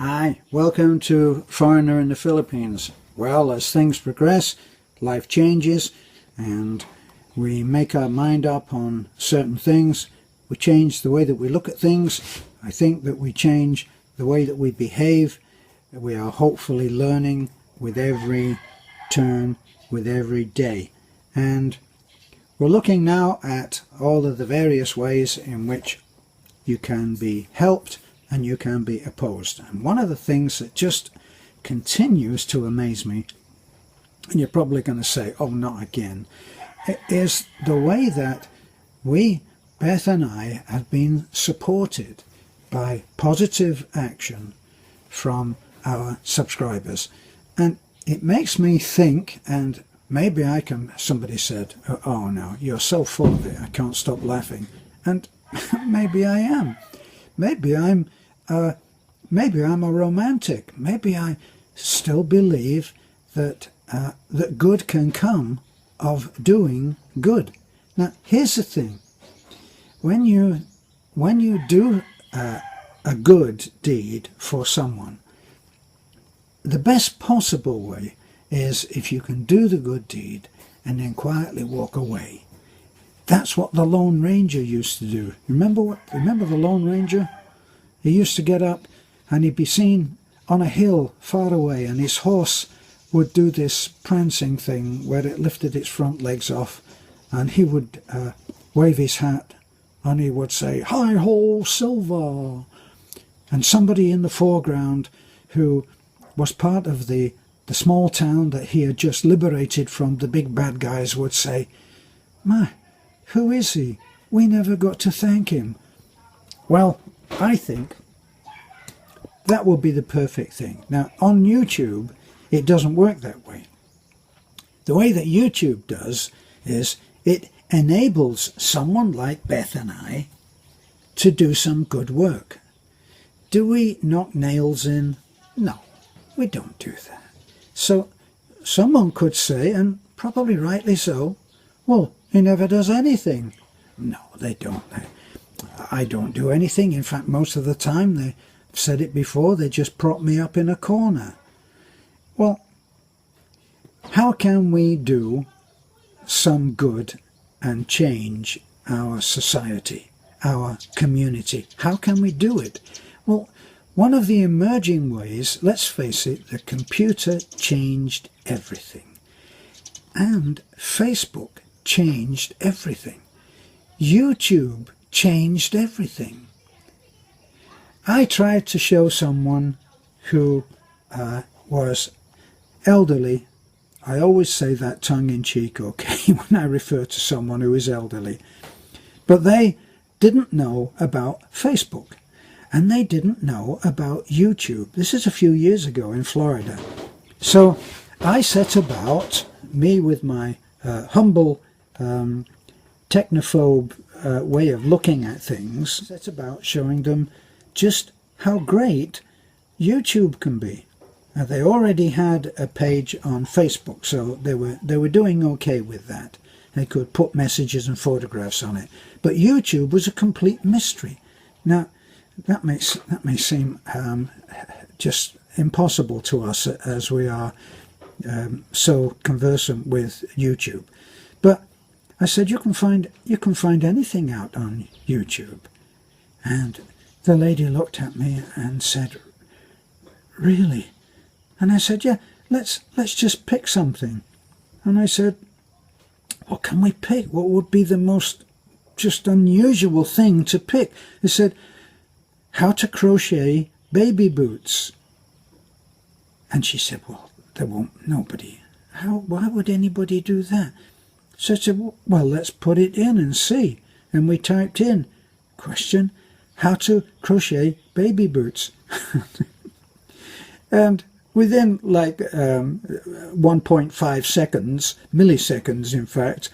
Hi, welcome to Foreigner in the Philippines. Well, as things progress, life changes, and we make our mind up on certain things. We change the way that we look at things. I think that we change the way that we behave. We are hopefully learning with every turn, with every day. And we're looking now at all of the various ways in which you can be helped and you can be opposed. And one of the things that just continues to amaze me, and you're probably going to say, oh, not again, is the way that we, Beth and I, have been supported by positive action from our subscribers. And it makes me think, and maybe I can, somebody said, oh no, you're so full of it, I can't stop laughing. And maybe I am. Maybe I'm a romantic. Maybe I still believe that that good can come of doing good. Now, here's the thing: when you do a good deed for someone, the best possible way is if you can do the good deed and then quietly walk away. That's what the Lone Ranger used to do. Remember the Lone Ranger? He used to get up and he'd be seen on a hill far away, and his horse would do this prancing thing where it lifted its front legs off, and he would wave his hat and he would say, "Hi ho, Silver!" And somebody in the foreground who was part of the small town that he had just liberated from the big bad guys would say, "My, who is he? We never got to thank him." Well, I think that will be the perfect thing. Now, on YouTube, it doesn't work that way. The way that YouTube does is it enables someone like Beth and I to do some good work. Do we knock nails in? No, we don't do that. So someone could say, and probably rightly so, well, he never does anything. No, they don't. I don't do anything. In fact, most of the time, they've said it before, they just prop me up in a corner. Well, how can we do some good and change our society, our community? How can we do it? Well, one of the emerging ways, let's face it, the computer changed everything. And Facebook changed everything. YouTube changed everything. I tried to show someone who was elderly. I always say that tongue-in-cheek, okay, when I refer to someone who is elderly. But they didn't know about Facebook, and they didn't know about YouTube. This is a few years ago in Florida. So I set about, me with my humble technophobe way of looking at things, set about showing them just how great YouTube can be. Now, they already had a page on Facebook, so they were doing okay with that. They could put messages and photographs on it. But YouTube was a complete mystery. Now, that may seem just impossible to us as we are so conversant with YouTube. But I said, you can find anything out on YouTube. And the lady looked at me and said, "Really?" And I said, "Yeah, let's just pick something." And I said, "What can we pick? What would be the most just unusual thing to pick?" They said, "How to crochet baby boots." And she said, "Well, there won't nobody. Why would anybody do that?" So I said, "Well, let's put it in and see." And we typed in, question, "How to crochet baby boots." And within like 1.5 seconds, milliseconds in fact,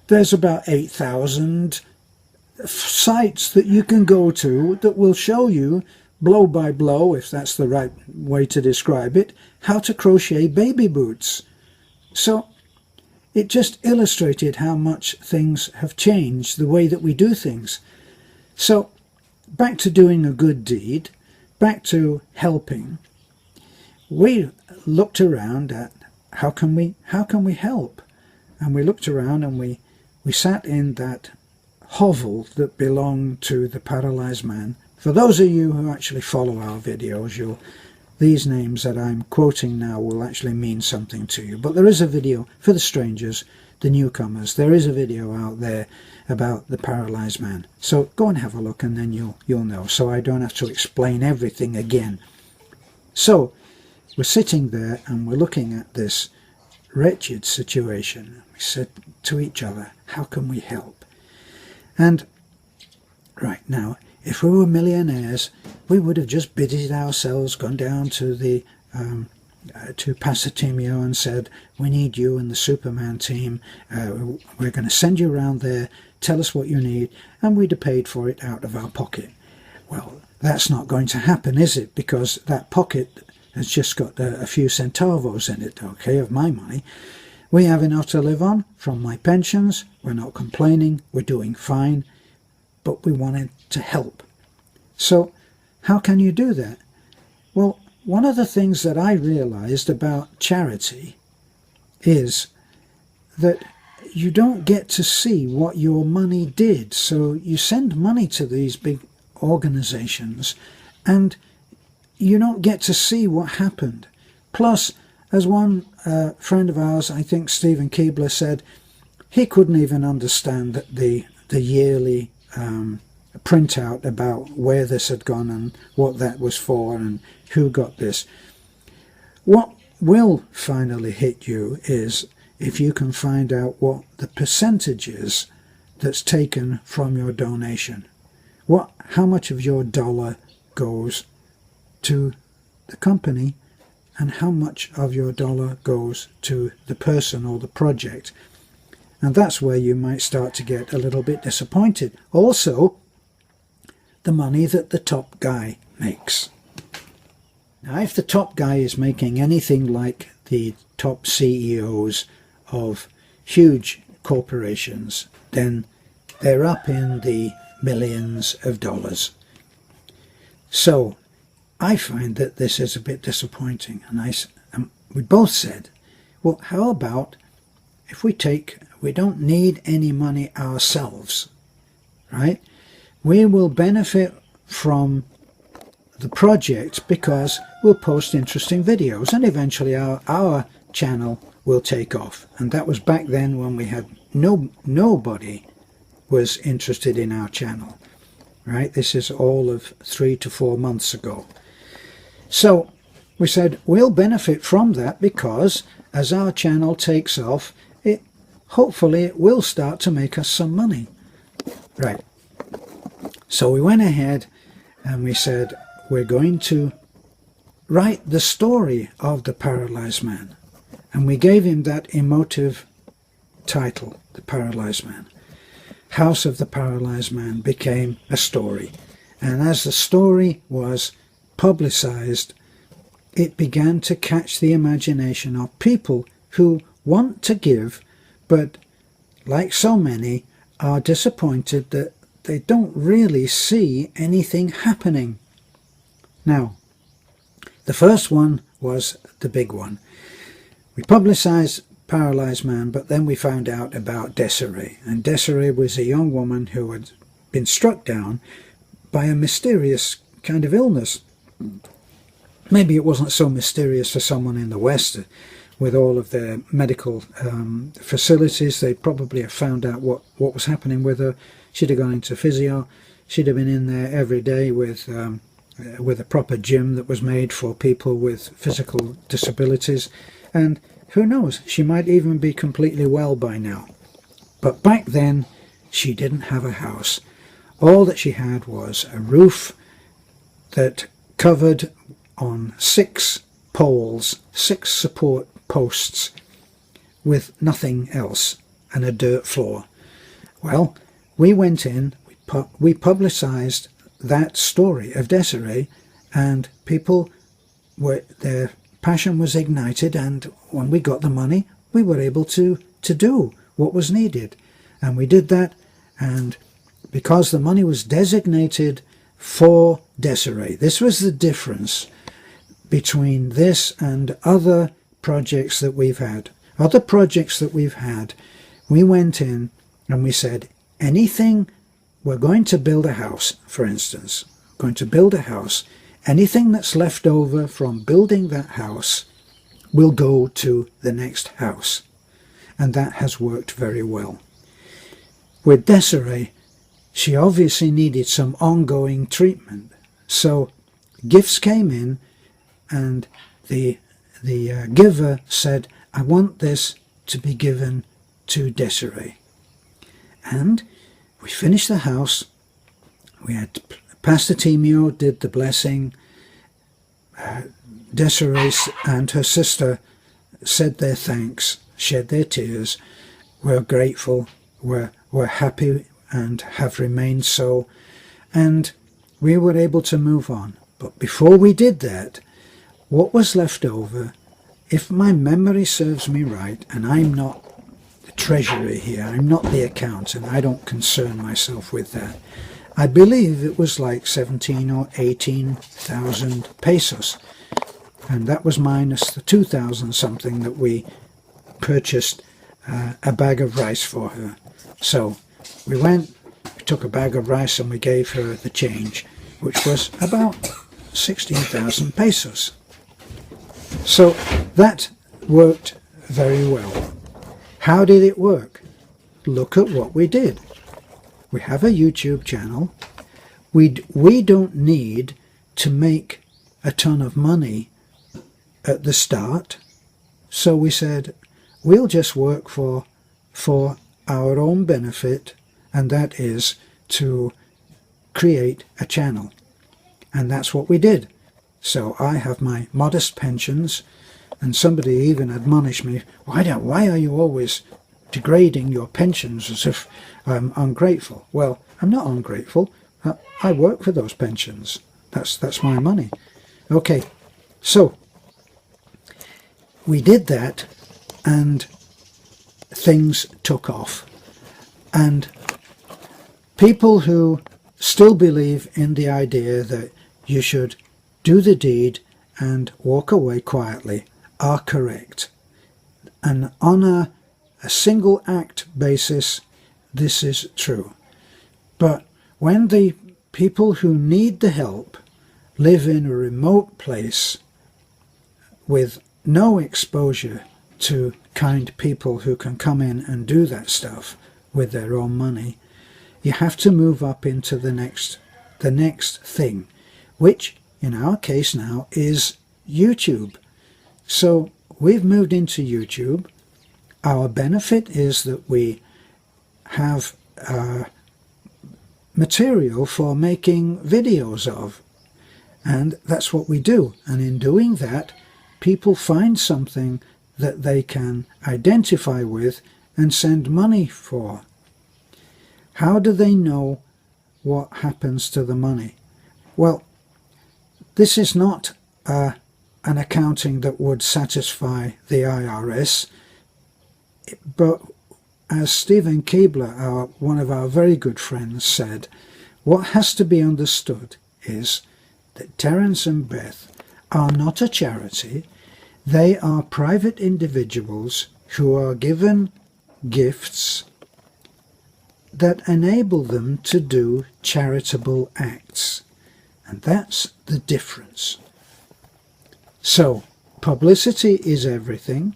there's about 8,000 sites that you can go to that will show you blow by blow, if that's the right way to describe it, how to crochet baby boots. So it just illustrated how much things have changed, the way that we do things. So back to doing a good deed. back to helping. We looked around at how can we help, and we looked around and we sat in that hovel that belonged to the paralyzed man. For those of you who actually follow our videos, these names that I'm quoting now will actually mean something to you. But there is a video for the strangers, the newcomers. There is a video out there about the paralyzed man. So go and have a look, and then you'll know. So I don't have to explain everything again. So we're sitting there and we're looking at this wretched situation. We said to each other, how can we help? And right now, if we were millionaires, we would have just busied ourselves, gone down to the to Pasatimio and said, we need you and the Superman team. We're going to send you around there. Tell us what you need, and we'd have paid for it out of our pocket. Well, that's not going to happen, is it? Because that pocket has just got a few centavos in it, okay, of my money. We have enough to live on from my pensions. We're not complaining. We're doing fine. But we wanted to help. So how can you do that? Well, one of the things that I realized about charity is that you don't get to see what your money did. So you send money to these big organizations and you don't get to see what happened. Plus, as one friend of ours, I think Stephen Keebler, said, he couldn't even understand the yearly printout about where this had gone and what that was for and who got this. What will finally hit you is if you can find out what the percentage is that's taken from your donation. How much of your dollar goes to the company and how much of your dollar goes to the person or the project. And that's where you might start to get a little bit disappointed. Also, the money that the top guy makes. Now, if the top guy is making anything like the top CEOs of huge corporations, then they're up in the millions of dollars. So I find that this is a bit disappointing, and we both said, well, how about if we don't need any money ourselves, right? We will benefit from the project because we'll post interesting videos, and eventually our channel will take off. And that was back then when we had nobody was interested in our channel, right? This is all of 3 to 4 months ago. So we said we'll benefit from that because as our channel takes off, hopefully it will start to make us some money. Right. So we went ahead and we said we're going to write the story of the paralyzed man. And we gave him that emotive title, The Paralyzed Man. House of the Paralyzed Man became a story. And as the story was publicized, it began to catch the imagination of people who want to give, but like so many, are disappointed that they don't really see anything happening. Now, the first one was the big one. We publicized Paralyzed Man, but then we found out about Desiree. And Desiree was a young woman who had been struck down by a mysterious kind of illness. Maybe it wasn't so mysterious for someone in the West. With all of their medical facilities, they probably have found out what was happening with her. She'd have gone into physio. She'd have been in there every day with a proper gym that was made for people with physical disabilities. And who knows, she might even be completely well by now. But back then, she didn't have a house. All that she had was a roof that covered on 6 poles, 6 support posts, with nothing else, and a dirt floor. Well, we went in, we publicized that story of Desiree, and people their passion was ignited, and when we got the money, we were able to do what was needed. And we did that, and because the money was designated for Desiree. This was the difference between this and other projects that we've had. Other projects that we've had, we went in and we said, anything, we're going to build a house, for instance, going to build a house, anything that's left over from building that house will go to the next house. And that has worked very well. With Desiree, she obviously needed some ongoing treatment. So gifts came in and the giver said, I want this to be given to Desiree. And we finished the house. We had Pastor Timio did the blessing. Desiree and her sister said their thanks, shed their tears. We're grateful. We're happy and have remained so. And we were able to move on. But before we did that, what was left over, if my memory serves me right, and I'm not the treasurer here, I'm not the accountant, I don't concern myself with that, I believe it was like 17 or 18,000 pesos. And that was minus the 2,000 something that we purchased a bag of rice for her. So we went, we took a bag of rice and we gave her the change, which was about 16,000 pesos. So that worked very well. How did it work? Look at what we did. We have a YouTube channel. We don't need to make a ton of money at the start. So we said, we'll just work for our own benefit, and that is to create a channel. And that's what we did. So I have my modest pensions, and somebody even admonished me, why are you always degrading your pensions as if I'm ungrateful? Well, I'm not ungrateful. I work for those pensions. That's my money. Okay, so we did that, and things took off. And people who still believe in the idea that you should do the deed and walk away quietly are correct. And on a single act basis, this is true. But when the people who need the help live in a remote place with no exposure to kind people who can come in and do that stuff with their own money, you have to move up into the next thing, which in our case now is YouTube. So we've moved into YouTube. Our benefit is that we have material for making videos of, and that's what we do. And in doing that, people find something that they can identify with and send money for. How do they know what happens to the money? Well, this is not an accounting that would satisfy the IRS, but as Stephen Keebler, one of our very good friends, said, what has to be understood is that Terence and Beth are not a charity. They are private individuals who are given gifts that enable them to do charitable acts. And that's the difference. So, publicity is everything,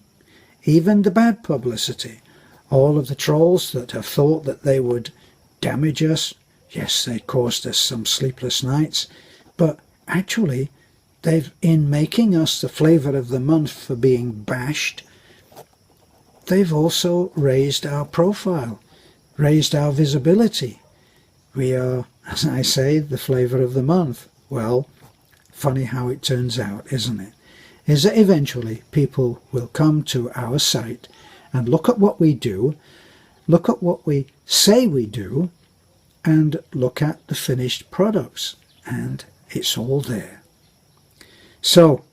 even the bad publicity. All of the trolls that have thought that they would damage us, yes, they caused us some sleepless nights, but actually, in making us the flavour of the month for being bashed, they've also raised our profile, raised our visibility. We are, as I say, the flavour of the month. Well, funny how it turns out, isn't it? Is that eventually people will come to our site and look at what we do, look at what we say we do, and look at the finished products, and it's all there. So,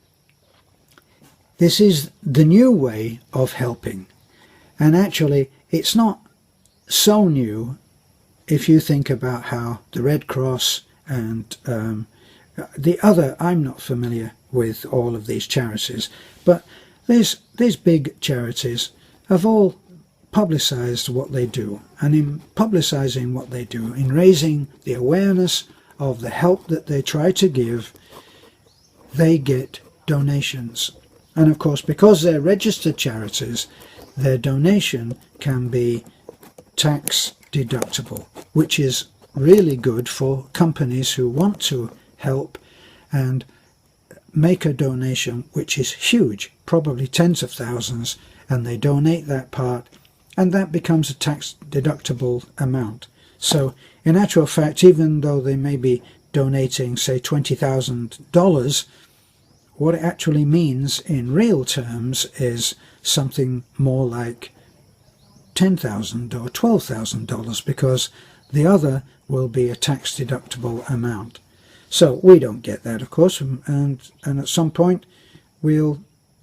this is the new way of helping. And actually, it's not so new if you think about how the Red Cross and The other, I'm not familiar with all of these charities, but these big charities have all publicised what they do, and in publicising what they do, in raising the awareness of the help that they try to give, they get donations. And of course, because they're registered charities, their donation can be tax deductible, which is really good for companies who want to help and make a donation which is huge, probably tens of thousands, and they donate that part, and that becomes a tax deductible amount. So in actual fact, even though they may be donating, say, $20,000, what it actually means in real terms is something more like $10,000 or $12,000, because the other will be a tax deductible amount. So we don't get that, of course, and at some point we'll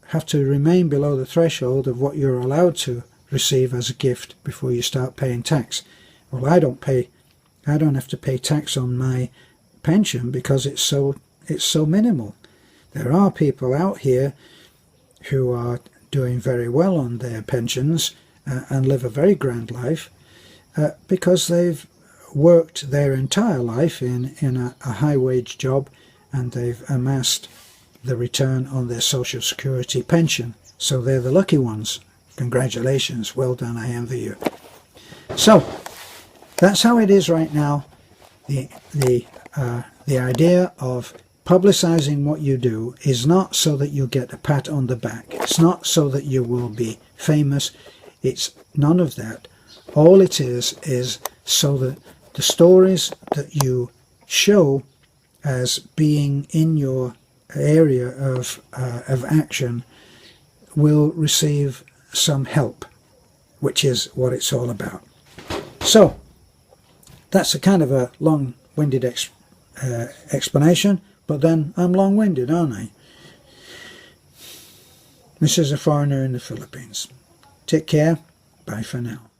have to remain below the threshold of what you're allowed to receive as a gift before you start paying tax. Well, I don't have to pay tax on my pension because it's so minimal. There are people out here who are doing very well on their pensions and live a very grand life because they've worked their entire life in a high-wage job, and they've amassed the return on their Social Security pension. So they're the lucky ones. Congratulations, well done, I envy you. So that's how it is right now. The idea of publicizing what you do is not so that you get a pat on the back. It's not so that you will be famous. It's none of that. All it is so that the stories that you show as being in your area of action will receive some help, which is what it's all about. So that's a kind of a long-winded explanation, but then I'm long-winded, aren't I? This is a foreigner in the Philippines. Take care. Bye for now.